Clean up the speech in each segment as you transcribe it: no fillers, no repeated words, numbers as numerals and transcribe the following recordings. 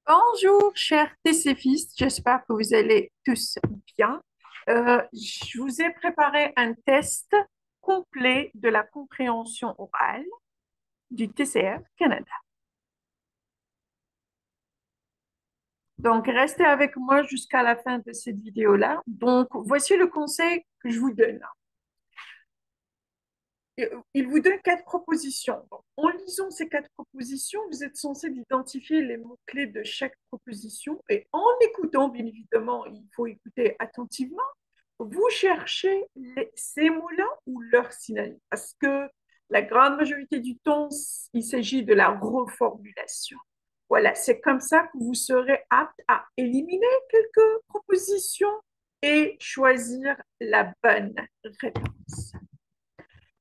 Bonjour, chers TCFistes, j'espère que vous allez tous bien. Je vous ai préparé un test complet de la compréhension orale du TCF Canada. Donc, restez avec moi jusqu'à la fin de cette vidéo-là. Donc, voici le conseil que je vous donne. Il vous donne quatre propositions. Donc, en lisant ces quatre propositions, vous êtes censé identifier les mots-clés de chaque proposition et en écoutant, bien évidemment, il faut écouter attentivement, vous cherchez ces mots-là ou leurs synonymes parce que la grande majorité du temps, il s'agit de la reformulation. Voilà, c'est comme ça que vous serez apte à éliminer quelques propositions et choisir la bonne réponse.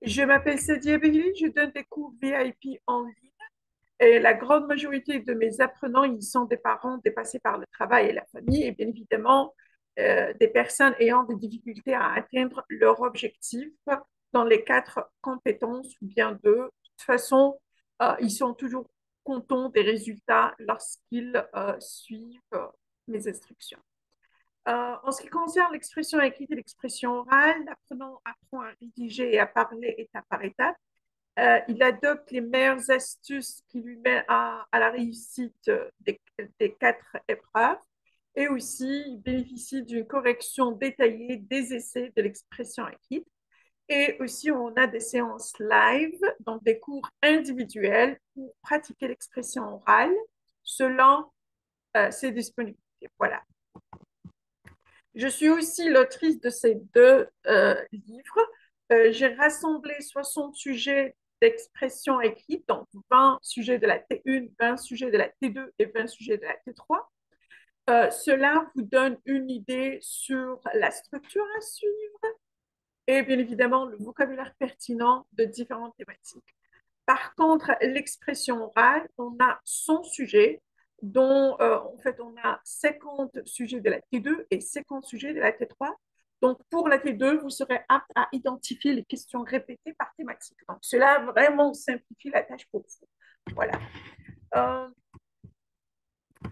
Je m'appelle Sadia Belli, je donne des cours VIP en ligne et la grande majorité de mes apprenants, ils sont des parents dépassés par le travail et la famille et bien évidemment des personnes ayant des difficultés à atteindre leur objectif dans les quatre compétences ou bien deux. De toute façon, ils sont toujours contents des résultats lorsqu'ils suivent mes instructions. En ce qui concerne l'expression écrite et l'expression orale, l'apprenant apprend à rédiger et à parler étape par étape. Il adopte les meilleures astuces qui lui mènent à la réussite des quatre épreuves et aussi il bénéficie d'une correction détaillée des essais de l'expression écrite. Et aussi, on a des séances live, donc des cours individuels pour pratiquer l'expression orale selon ses disponibilités. Voilà. Je suis aussi l'autrice de ces deux livres. J'ai rassemblé 60 sujets d'expression écrite, donc 20 sujets de la T1, 20 sujets de la T2 et 20 sujets de la T3. Cela vous donne une idée sur la structure à suivre et bien évidemment le vocabulaire pertinent de différentes thématiques. Par contre, l'expression orale, on a 100 sujets, dont en fait on a 50 sujets de la T2 et 50 sujets de la T3. Donc pour la T2, vous serez apte à identifier les questions répétées par thématique. Donc cela vraiment simplifie la tâche pour vous. Voilà. Euh,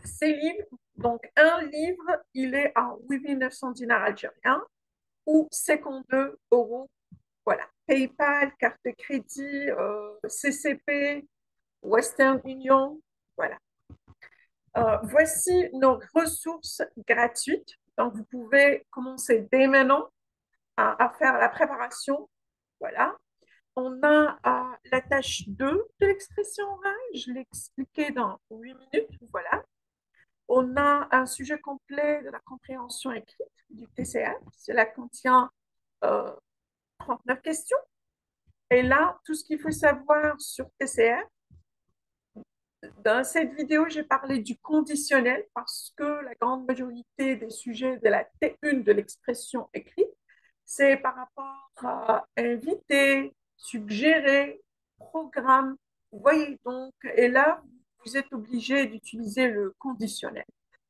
Ces livres, donc un livre, il est à 8900 dinars algériens ou 52 euros. Voilà. PayPal, carte de crédit, CCP, Western Union. Voilà. Voici nos ressources gratuites. Donc, vous pouvez commencer dès maintenant à faire la préparation. Voilà. On a la tâche 2 de l'expression orale. Je l'ai expliqué dans 8 minutes. Voilà. On a un sujet complet de la compréhension écrite du TCF. Cela contient euh, 39 questions. Et là, tout ce qu'il faut savoir sur TCF, dans cette vidéo, j'ai parlé du conditionnel parce que la grande majorité des sujets de la T1 de l'expression écrite, c'est par rapport à inviter, suggérer, programme. Vous voyez donc, et là, vous êtes obligé d'utiliser le conditionnel.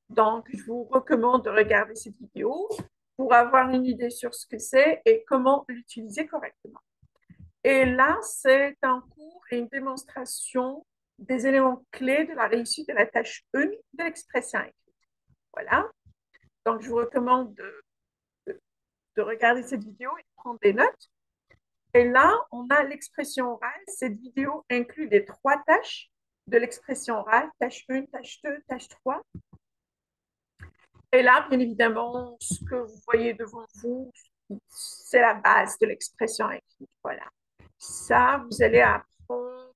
Donc, je vous recommande de regarder cette vidéo pour avoir une idée sur ce que c'est et comment l'utiliser correctement. Et là, c'est un cours et une démonstration des éléments clés de la réussite de la tâche 1 de l'expression écrite. Voilà. Donc, je vous recommande de regarder cette vidéo et de prendre des notes. Et là, on a l'expression orale. Cette vidéo inclut les trois tâches de l'expression orale, tâche 1, tâche 2, tâche 3. Et là, bien évidemment, ce que vous voyez devant vous, c'est la base de l'expression écrite. Voilà. Ça, vous allez apprendre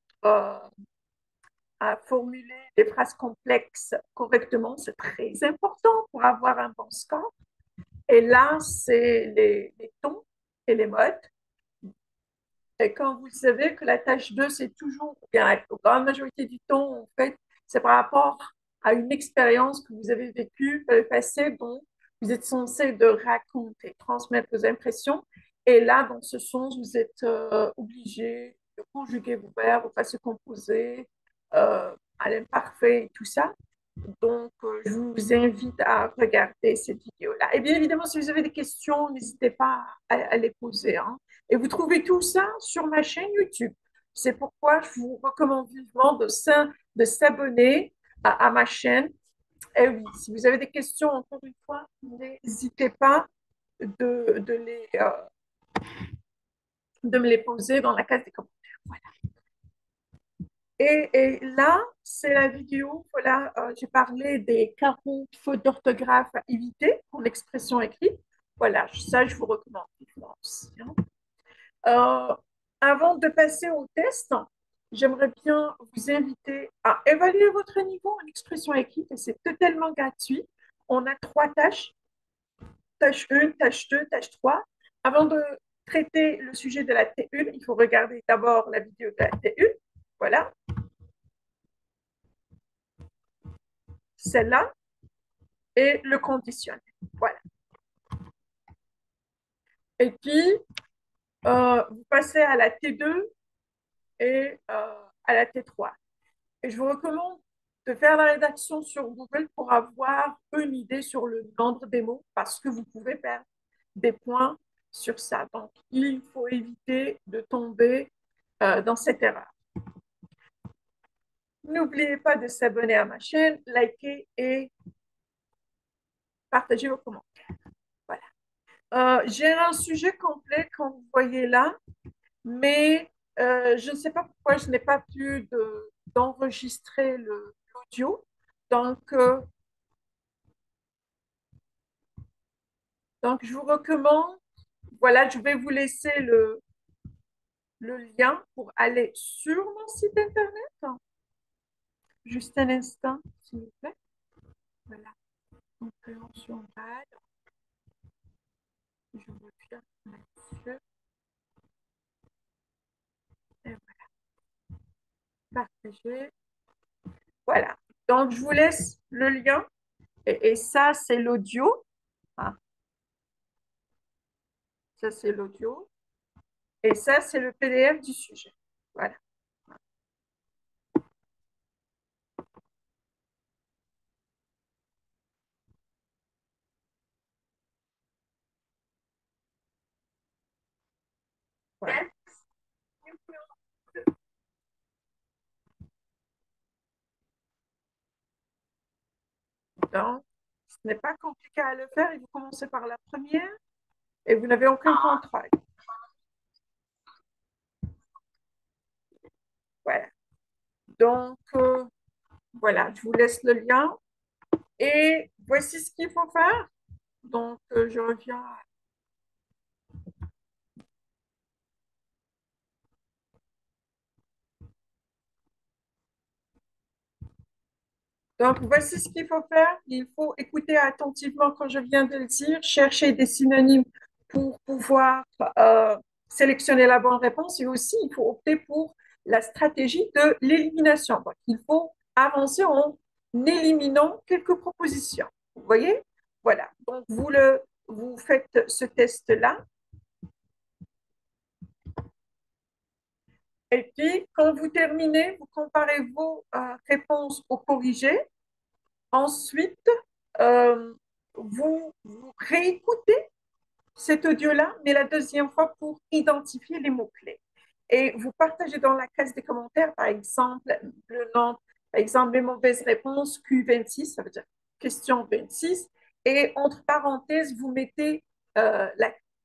à formuler des phrases complexes correctement. C'est très important pour avoir un bon score. Et là, c'est les tons et les modes. Et quand vous savez que la tâche 2, c'est toujours, bien, la grande majorité du temps, en fait, c'est par rapport à une expérience que vous avez vécue dans le passé dont vous êtes censé de raconter, transmettre vos impressions. Et là, dans ce sens, vous êtes obligé de conjuguer vos verbes au passé composé, à l'imparfait et tout ça. Donc, je vous invite à regarder cette vidéo-là. Et bien évidemment, si vous avez des questions, n'hésitez pas à les poser, hein. Et vous trouvez tout ça sur ma chaîne YouTube. C'est pourquoi je vous recommande vivement de s'abonner à ma chaîne Eh oui, si vous avez des questions, encore une fois, n'hésitez pas de, de les, euh, de me les poser dans la case des commentaires. Voilà. Et là, c'est la vidéo, voilà, j'ai parlé des 40 fautes d'orthographe à éviter en expression écrite. Voilà, ça, je vous recommande vivement aussi, hein. Euh, Avant de passer au test, j'aimerais bien vous inviter à évaluer votre niveau en expression écrite et c'est totalement gratuit. On a 3 tâches, tâche 1, tâche 2, tâche 3. Avant de traiter le sujet de la T1, il faut regarder d'abord la vidéo de la T1. Voilà, celle-là, et le conditionnel. Voilà. Et puis, vous passez à la T2 et à la T3. Et je vous recommande de faire la rédaction sur Google pour avoir une idée sur le nombre des mots parce que vous pouvez perdre des points sur ça. Donc, il faut éviter de tomber dans cette erreur. N'oubliez pas de s'abonner à ma chaîne, liker et partager vos commentaires. Voilà. J'ai un sujet complet, comme vous voyez là, mais je ne sais pas pourquoi je n'ai pas pu d'enregistrer l'audio. Donc, donc, je vous recommande, voilà, je vais vous laisser le lien pour aller sur mon site internet. Juste un instant, s'il vous plaît. Voilà, compréhension orale. Je reviens là-dessus. Et voilà, partager. Voilà, donc je vous laisse le lien. Et ça, c'est l'audio. Ah, ça, c'est l'audio. Et ça, c'est le PDF du sujet. Voilà. Voilà. Donc, ce n'est pas compliqué à le faire. Et vous commencez par la première et vous n'avez aucun contrôle. Voilà. Donc, voilà, je vous laisse le lien. Et voici ce qu'il faut faire. Donc, je reviens. Donc, voici ce qu'il faut faire. Il faut écouter attentivement quand je viens de le dire, chercher des synonymes pour pouvoir sélectionner la bonne réponse. Et aussi, il faut opter pour la stratégie de l'élimination. Donc, il faut avancer en éliminant quelques propositions. Vous voyez? Voilà. Donc, vous faites ce test-là. Et puis, quand vous terminez, vous comparez vos réponses au corrigé. Ensuite, euh, vous réécoutez cet audio-là, mais la deuxième fois pour identifier les mots-clés. Et vous partagez dans la case des commentaires, par exemple, le nom, par exemple, les mauvaises réponses, Q26, ça veut dire question 26. Et entre parenthèses, vous mettez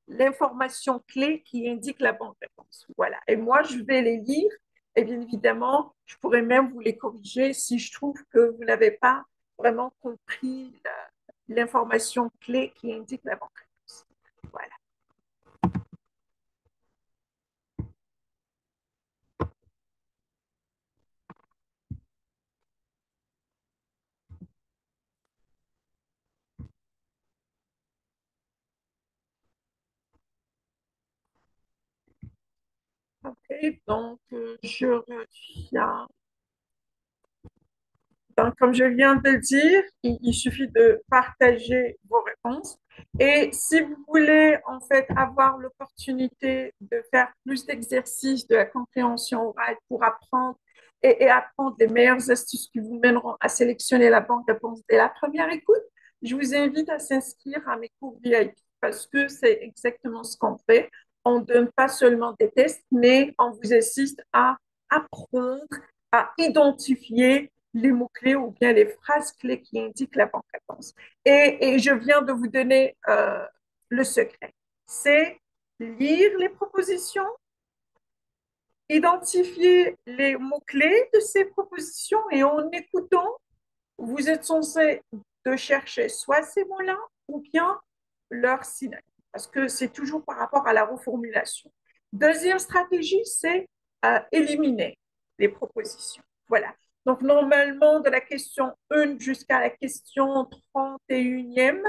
l'information clé qui indique la bonne réponse. Voilà. Et moi, je vais les lire. Et bien évidemment, je pourrais même vous les corriger si je trouve que vous n'avez pas vraiment compris l'information clé qui indique la bonne réponse. Voilà. OK, donc je reviens. Donc, comme je viens de le dire, il suffit de partager vos réponses. Et si vous voulez en fait avoir l'opportunité de faire plus d'exercices de la compréhension orale pour apprendre et apprendre les meilleures astuces qui vous mèneront à sélectionner la bonne réponse dès la première écoute, je vous invite à s'inscrire à mes cours VIP parce que c'est exactement ce qu'on fait. On ne donne pas seulement des tests, mais on vous assiste à apprendre, à identifier les mots-clés ou bien les phrases clés qui indiquent la banque annonce. Et je viens de vous donner le secret. C'est lire les propositions, identifier les mots-clés de ces propositions et en écoutant, vous êtes censé de chercher soit ces mots-là ou bien leur synonyme, parce que c'est toujours par rapport à la reformulation. Deuxième stratégie, c'est éliminer les propositions. Voilà. Donc, normalement, de la question 1 jusqu'à la question 31e,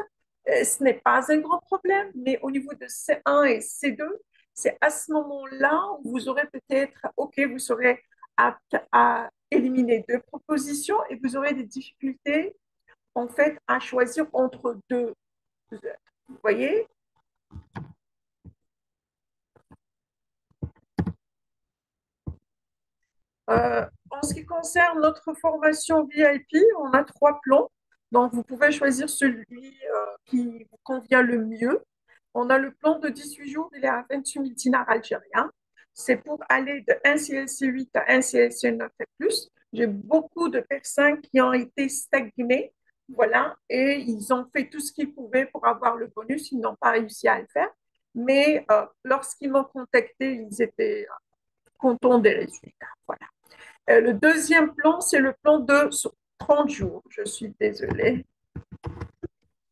ce n'est pas un grand problème, mais au niveau de C1 et C2, c'est à ce moment-là où vous aurez peut-être, OK, vous serez apte à éliminer deux propositions et vous aurez des difficultés en fait à choisir entre deux. Vous voyez? En ce qui concerne notre formation VIP, on a trois plans. Donc, vous pouvez choisir celui qui vous convient le mieux. On a le plan de 18 jours, il est à 28 000 dinars algériens. C'est pour aller de 1 CLC 8 à 1 CLC 9 et plus. J'ai beaucoup de personnes qui ont été stagnées, voilà, et ils ont fait tout ce qu'ils pouvaient pour avoir le bonus, ils n'ont pas réussi à le faire. Mais lorsqu'ils m'ont contacté, ils étaient contents des résultats. Voilà. Le deuxième plan, c'est le plan de 30 jours. Je suis désolée.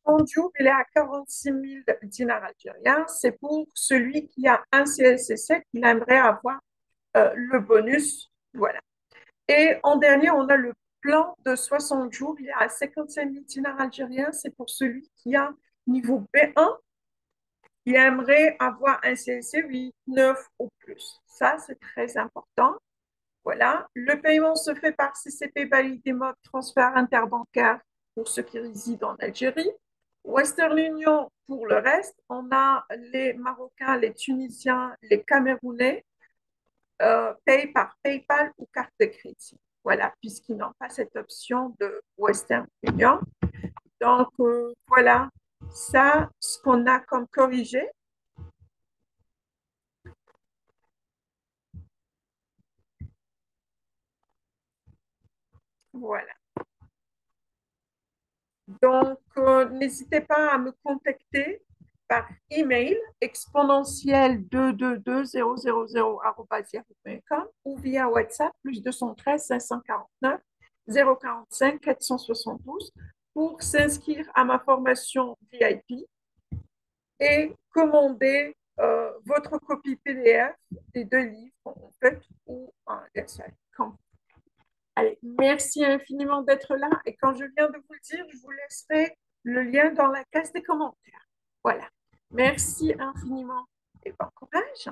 30 jours, il est à 46 000 dinars algériens. C'est pour celui qui a un CLC7, il aimerait avoir le bonus. Voilà. Et en dernier, on a le plan de 60 jours. Il est à 55 000 dinars algériens. C'est pour celui qui a niveau B1. Il aimerait avoir un CLC 8, 9 ou plus. Ça, c'est très important. Voilà. Le paiement se fait par CCP validé mode transfert interbancaire pour ceux qui résident en Algérie. Western Union pour le reste. On a les Marocains, les Tunisiens, les Camerounais payent par PayPal ou carte de crédit. Voilà, puisqu'ils n'ont pas cette option de Western Union. Donc, voilà, ça, ce qu'on a comme corrigé. Voilà. Donc, n'hésitez pas à me contacter par email exponentiel 222 000 ou via WhatsApp plus 213 549 045 472 pour s'inscrire à ma formation VIP et commander votre copie PDF des deux livres en fait ou un dessin. Allez, merci infiniment d'être là. Et quand je viens de vous le dire, je vous laisserai le lien dans la case des commentaires. Voilà. Merci infiniment et bon courage.